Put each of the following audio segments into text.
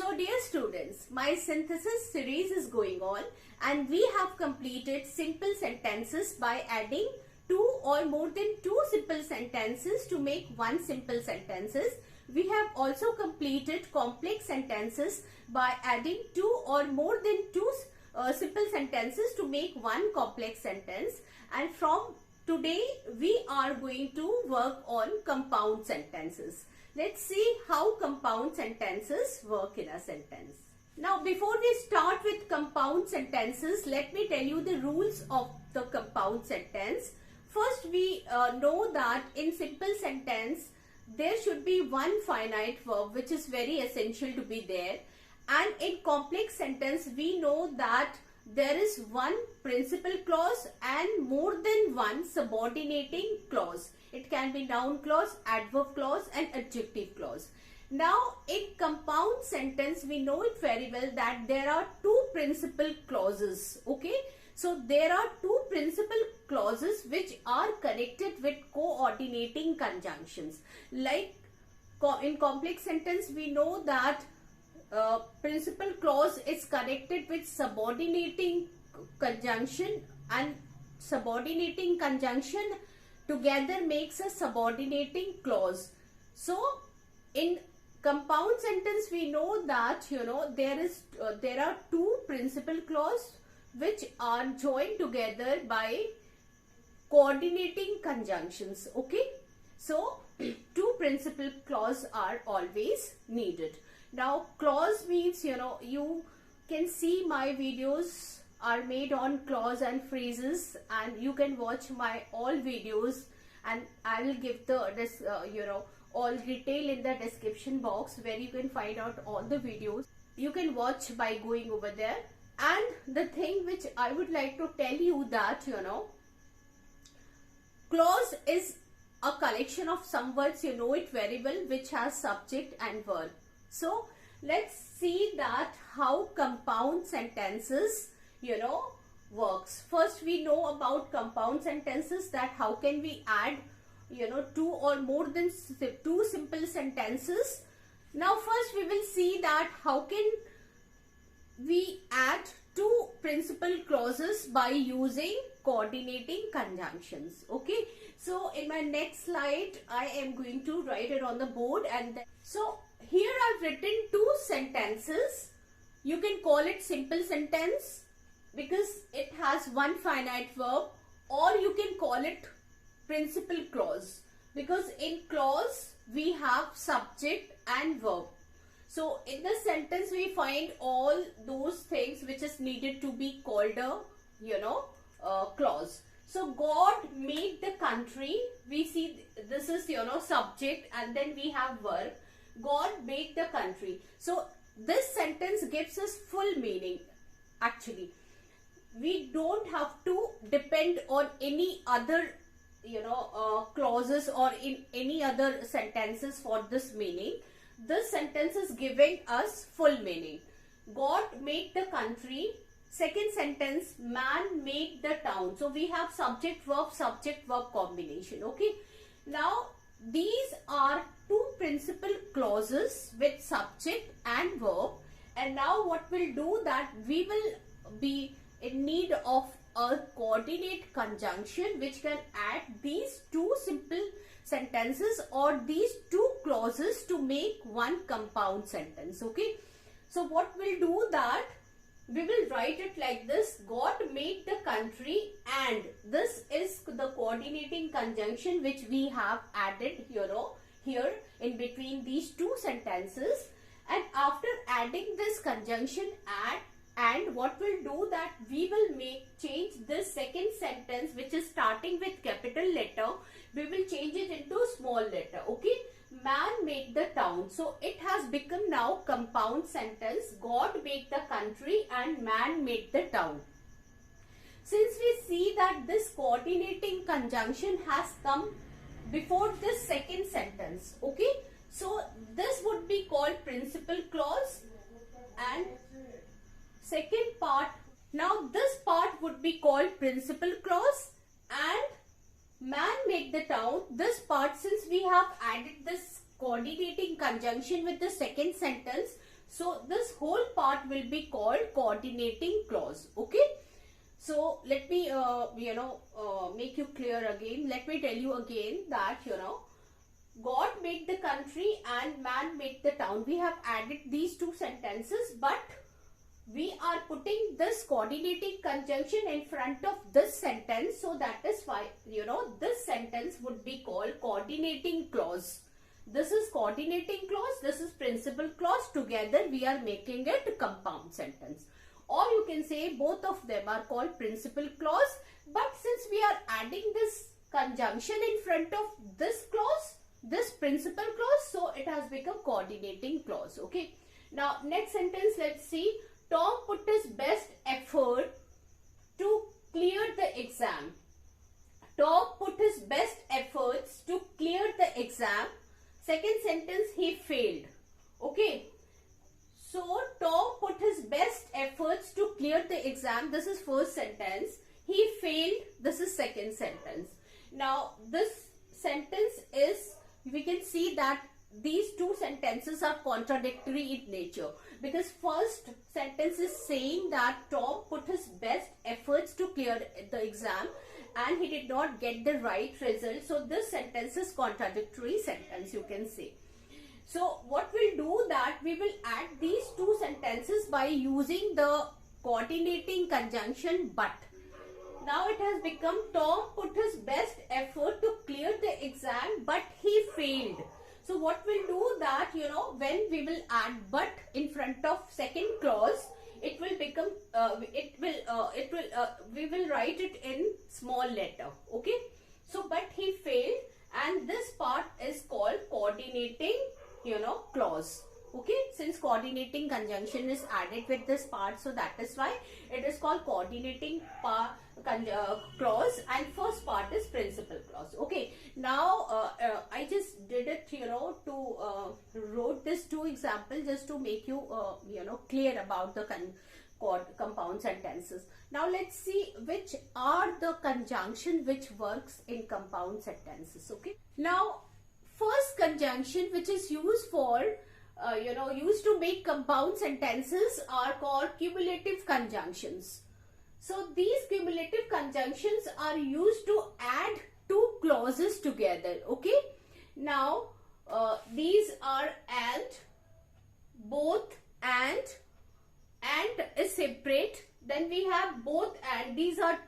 So dear students, my synthesis series is going on and we have completed simple sentences by adding two or more than two simple sentences to make one simple sentences. We have also completed complex sentences by adding two or more than two simple sentences to make one complex sentence. And from today we are going to work on compound sentences. Let's see how compound sentences work in a sentence. Now before we start with compound sentences, let me tell you the rules of the compound sentence. First, we know that in simple sentence there should be one finite verb which is very essential to be there, and in complex sentence we know that there is one principal clause and more than one subordinating clause. It can be noun clause, adverb clause and adjective clause. Now in compound sentence we know it very well that there are two principal clauses. Okay, so there are two principal clauses which are connected with coordinating conjunctions. Like in complex sentence we know that principal clause is connected with subordinating conjunction, and subordinating conjunction together makes a subordinating clause. So in compound sentence we know that there are two principal clause which are joined together by coordinating conjunctions. Okay, so two principal clause are always needed. Now clause means, you can see my videos are made on clause and phrases, and you can watch my all videos, and I will give the all detail in the description box where you can find out all the videos. You can watch by going over there. And the thing which I would like to tell you that clause is a collection of some words, you know it very well, which has subject and verb. So let's see that how compound sentences works. First, we know about compound sentences, that how can we add two or more than two simple sentences. Now first we will see that how can we add two principal clauses by using coordinating conjunctions. Okay, so in my next slide I am going to write it on the board, and then, so here I've written two sentences. You can call it simple sentence because it has one finite verb, or you can call it principal clause because in clause we have subject and verb. So in the sentence we find all those things which is needed to be called a clause. So God made the country. We see this is subject, and then we have verb. God made the country. So this sentence gives us full meaning. Actually, we don't have to depend on any other clauses or in any other sentences for this meaning. This sentence is giving us full meaning. God made the country. Second sentence, man made the town. So we have subject verb combination. Okay, now these are two principal clauses with subject and verb, and now what we'll do that we will be in need of a coordinate conjunction which can add these two simple sentences or these two clauses to make one compound sentence. Okay, so what we'll do that we will write it like this: God made the country, and this is the coordinating conjunction which we have added here in between these two sentences. And after adding this conjunction and what we'll do that we will change this second sentence which is starting with capital letter, we will change it into small letter. Okay, man made the town. So it has become now compound sentence: God made the country and man made the town. Since we see that this coordinating conjunction has come before this second sentence, okay, so this would be called principal clause, and second part, now this part would be called principal clause, and man made the town. This part, since we have added this coordinating conjunction with the second sentence, So this whole part will be called coordinating clause. Okay. So let me make you clear again. Let me tell you again that God made the country and man made the town. We have added these two sentences, but we are putting this coordinating conjunction in front of this sentence. So that is why this sentence would be called coordinating clause. This is coordinating clause. This is principal clause. Together we are making it compound sentence. Or you can say both of them are called principal clause. But since we are adding this conjunction in front of this clause, this principal clause, so it has become coordinating clause. Okay. Now next sentence, let's see. Tom put his best effort to clear the exam. Tom put his best efforts to clear the exam. Second sentence, he failed. Okay. So Tom put his best efforts to clear the exam. This is first sentence. He failed. This is second sentence. Now this sentence is, we can see that these two sentences are contradictory in nature, because first sentence is saying that Tom put his best efforts to clear the exam and he did not get the right result. So this sentence is contradictory sentence, you can say. So what we'll do that we will add these two sentences by using the coordinating conjunction but. Now it has become Tom put his best effort to clear the exam but he failed. So what we'll do that when we will add but in front of second clause, it will become we will write it in small letter. Okay. So but he failed, and this part is called coordinating clause. Okay, since coordinating conjunction is added with this part, so that is why it is called coordinating clause, and first part is principal clause. Okay, now I just did it to wrote this two examples just to make you clear about the compound sentences. Now let's see which are the conjunction which works in compound sentences. Okay, now first conjunction which is used for used to make compound sentences are called cumulative conjunctions. So these cumulative conjunctions are used to add two clauses together. Okay. Now these are and, both, and is separate. Then we have both and. These are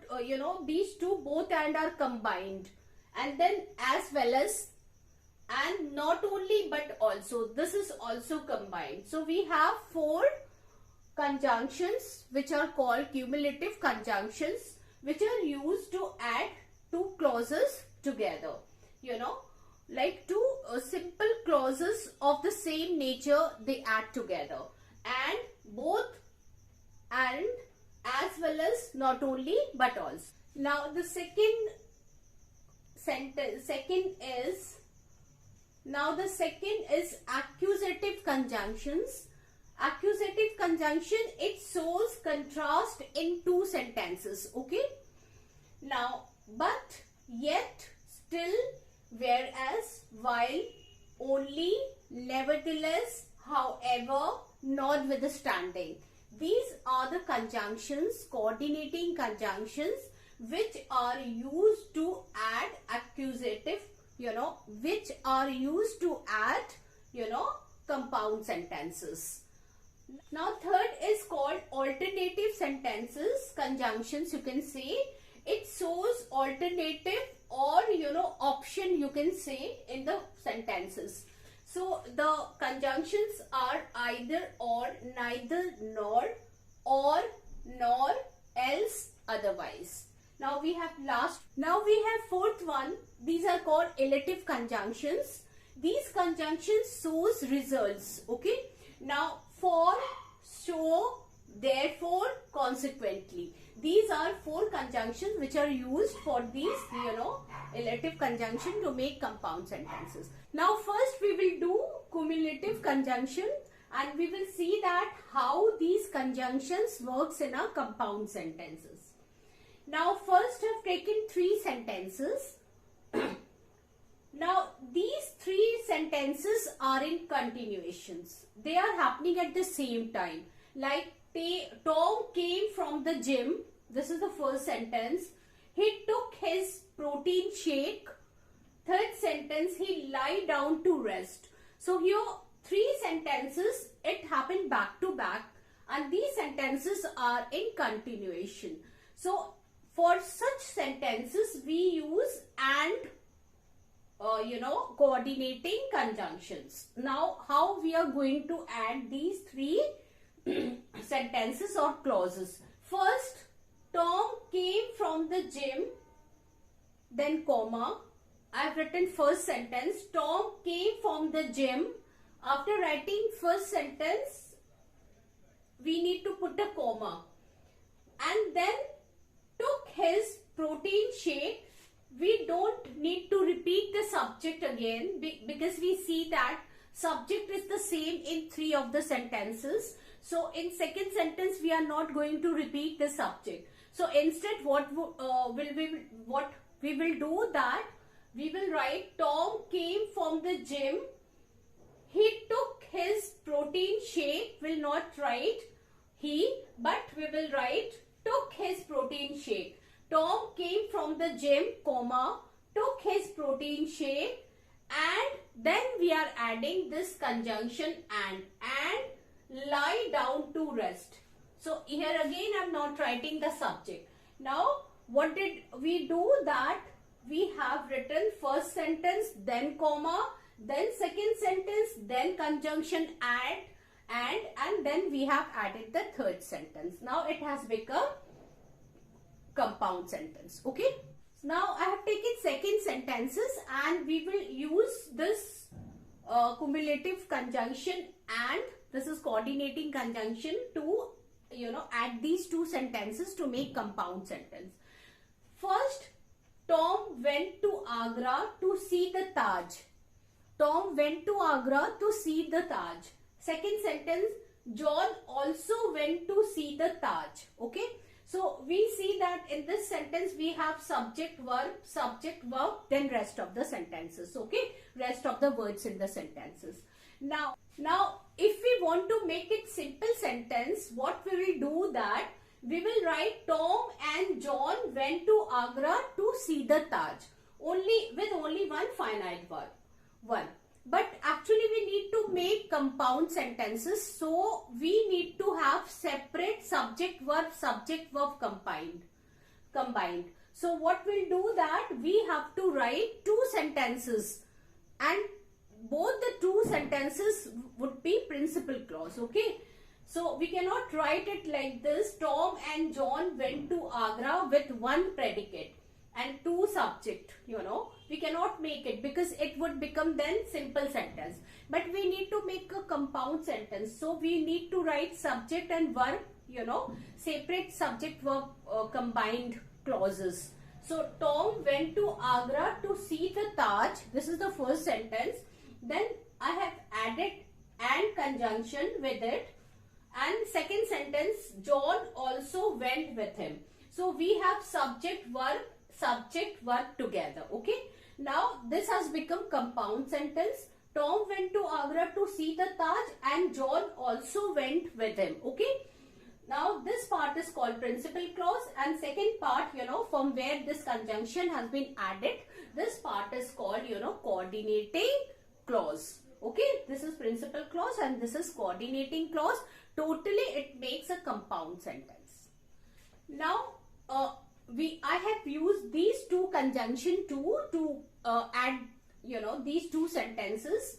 these two both and are combined, and then as well as, and not only but also, this is also combined. So we have four conjunctions which are called cumulative conjunctions, which are used to add two clauses together. Like two simple clauses of the same nature they add together. And, both, and, as well as, not only but also. Now the second is accusative conjunctions. Accusative conjunction, it shows contrast in two sentences. Okay. Now, but, yet, still, whereas, while, only, nevertheless, however, notwithstanding. These are the conjunctions, coordinating conjunctions, which are used to add accusative, which are used to add, compound sentences. Now third is called alternative sentences, conjunctions, you can say. It shows alternative or option, you can say, in the sentences. So the conjunctions are either or, neither nor, or nor, else, otherwise. Now we have fourth one. These are called elective conjunctions. These conjunctions shows results. Okay. Now for, so, therefore, consequently. These are four conjunctions which are used for these elective conjunction to make compound sentences. Now first we will do cumulative conjunction, and we will see that how these conjunctions works in a compound sentences. Now first I've taken three sentences. Now these three sentences are in continuations. They are happening at the same time. Like Tom came from the gym. This is the first sentence. He took his protein shake. Third sentence, he lie down to rest. So here three sentences, it happened back to back, and these sentences are in continuation. So for such sentences we use and coordinating conjunctions. Now how we are going to add these three sentences or clauses? First, Tom came from the gym, then comma. I have written first sentence, Tom came from the gym. After writing first sentence, we need to put a comma. And then took his protein shake. We don't need to repeat the subject again because we see that subject is the same in three of the sentences. So in second sentence, we are not going to repeat the subject. So instead, what we will do that we will write Tom came from the gym. He took his protein shake. Will not write he, but we will write took his protein shake. Tom came from the gym, comma, took his protein shake, and then we are adding this conjunction and lie down to rest. So here again I am not writing the subject. Now what did we do? That we have written first sentence, then comma, then second sentence, then conjunction and then we have added the third sentence. Now it has become compound sentence. Okay. Now I have taken second sentences and we will use this cumulative conjunction and this is coordinating conjunction to add these two sentences to make compound sentence. First, Tom went to Agra to see the Taj. Tom went to Agra to see the Taj. Second sentence, John also went to see the Taj. Okay. So we see that in this sentence we have subject, verb, then rest of the sentences. Okay. Rest of the words in the sentences. Now if we want to make it simple sentence, what we will do that we will write Tom and John went to Agra to see the Taj. With only one finite verb. One. But actually we need to make compound sentences. So we need to have separate subject verb combined. So what we'll do that we have to write two sentences and both the two sentences would be principal clause. Okay. So we cannot write it like this, Tom and John went to Agra with one predicate and two subject, we cannot make it because it would become then simple sentence. But we need to make a compound sentence. So we need to write subject and verb, separate subject verb combined clauses. So Tom went to Agra to see the Taj. This is the first sentence. Then I have added and conjunction with it. And second sentence, John also went with him. So we have subject verb together. Okay. Now this has become compound sentence. Tom went to Agra to see the Taj and John also went with him. Okay. Now this part is called principal clause and second part, from where this conjunction has been added, this part is called, coordinating clause. Okay. This is principal clause and this is coordinating clause. Totally it makes a compound sentence. Now I have used these two conjunction to add these two sentences,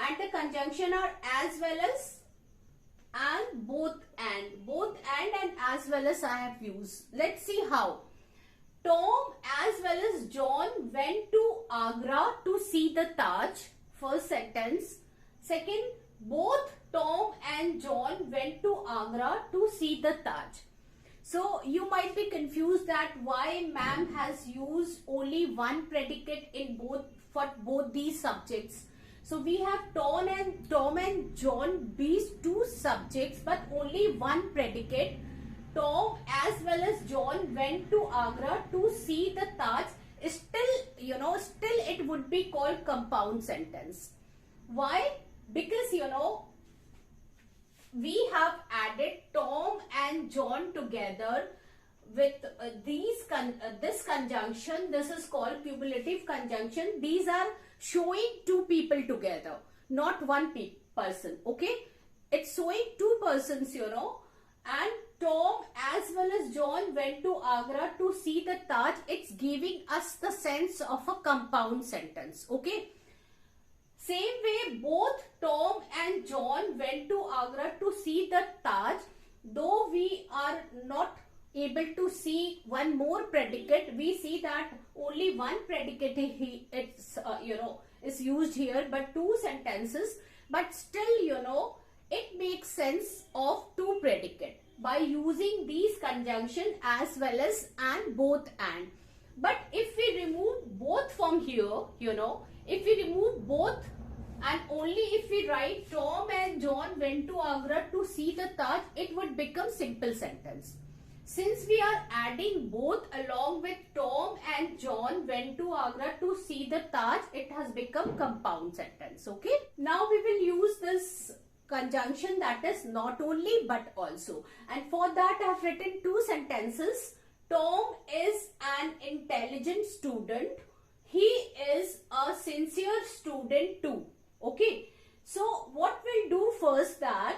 and the conjunction are as well as and both and as well as I have used. Let's see how. Tom as well as John went to Agra to see the Taj. First sentence. Second, both Tom and John went to Agra to see the Taj. So you might be confused that why ma'am has used only one predicate in both these subjects. So we have Tom and John, these two subjects, but only one predicate. Tom as well as John went to Agra to see the Taj still it would be called compound sentence. Why? Because we have added Tom and John together with this conjunction. This is called cumulative conjunction. These are showing two people together, not one person. Okay, it's showing two persons, and Tom as well as John went to Agra to see the Taj. It's giving us the sense of a compound sentence. Okay, same way both Tom and John went to Agra to see the Taj. Though we are not able to see one more predicate, we see that only one predicate is used here, but two sentences. But still, it makes sense of two predicate by using these conjunction as well as and, both and. But if we remove both from here, if we remove both and only if we write Tom and John went to Agra to see the Taj, it would become simple sentence. Since we are adding both along with Tom and John went to Agra to see the Taj, it has become compound sentence. Okay. Now we will use this conjunction, that is not only but also. And for that I have written two sentences. Tom is an intelligent student. He is a sincere student too. Okay. So what we'll do first, that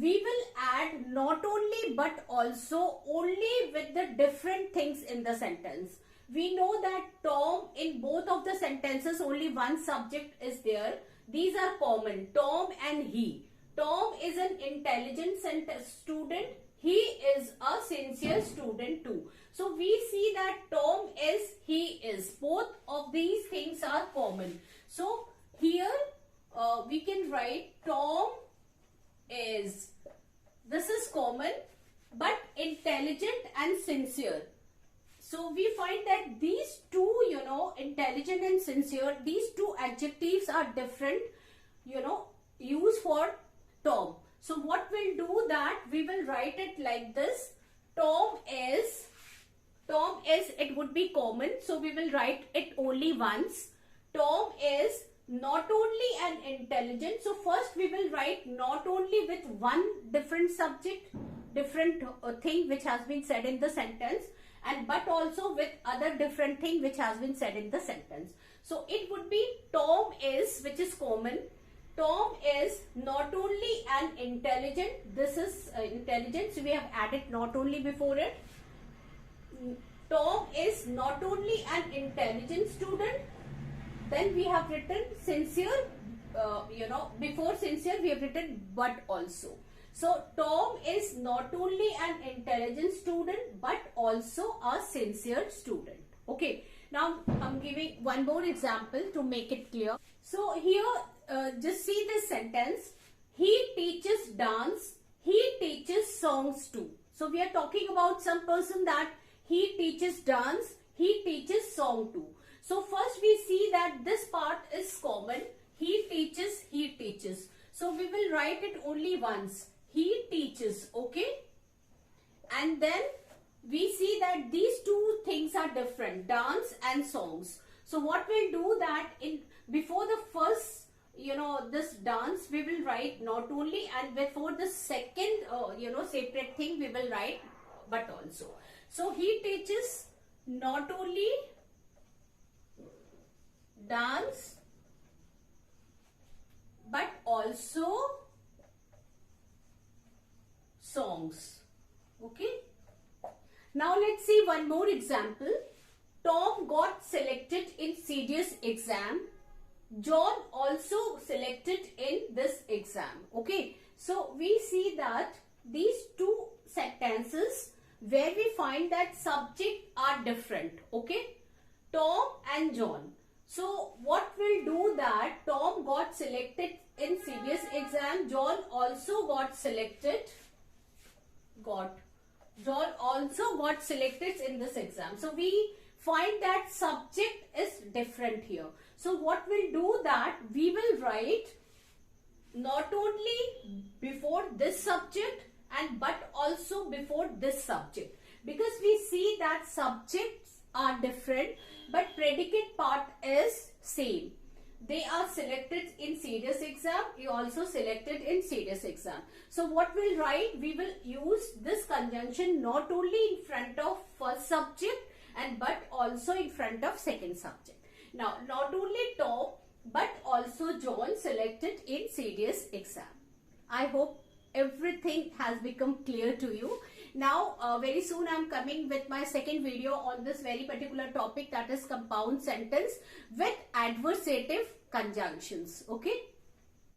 we will add not only but also only with the different things in the sentence. We know that Tom, in both of the sentences only one subject is there. These are common, Tom and he. Tom is an intelligent student. He is a sincere student too. So we see that Tom is, he is. Both of these things are common. So here we can write Tom is. This is common, but intelligent and sincere. So we find that these two, intelligent and sincere, these two adjectives are different, used for Tom. So what we'll do, that we will write it like this. Tom is, it would be common. So we will write it only once. Tom is not only an intelligent. So first we will write not only with one different subject, different thing which has been said in the sentence, and but also with other different thing which has been said in the sentence. So it would be Tom is, which is common. Tom is not only an intelligent. This is intelligent. So we have added not only before it. Tom is not only an intelligent student. Then we have written sincere, before sincere we have written but also. So Tom is not only an intelligent student but also a sincere student. Okay. Now I'm giving one more example to make it clear. So here just see this sentence. He teaches dance. He teaches songs too. So we are talking about some person that he teaches dance. He teaches song too. So first we see that this part is common. He teaches, he teaches. So we will write it only once. He teaches, okay? And then we see that these two things are different, dance and songs. So what we'll do, that in before the first, this dance, we will write not only, and before the second, separate thing, we will write but also. So he teaches not only dance but also songs. Okay. Now let's see one more example. Tom got selected in serious exam. John also selected in this exam. Okay. So we see that these two sentences where we find that subject are different. Okay. Tom and John. So what we'll do, that Tom got selected in serious exam. John also got selected. John also got selected in this exam. So we find that subject is different here. So what we'll do, that we will write not only before this subject and but also before this subject, because we see that subjects are different, but predicate part is same. They are selected in serious exam. You also selected in serious exam. So what we'll write, we will use this conjunction not only in front of first subject but also in front of second subject. Now, not only Tom but also John selected in serious exam. I hope everything has become clear to you. Now, very soon I am coming with my second video on this very particular topic, that is compound sentence with adversative conjunctions. Okay.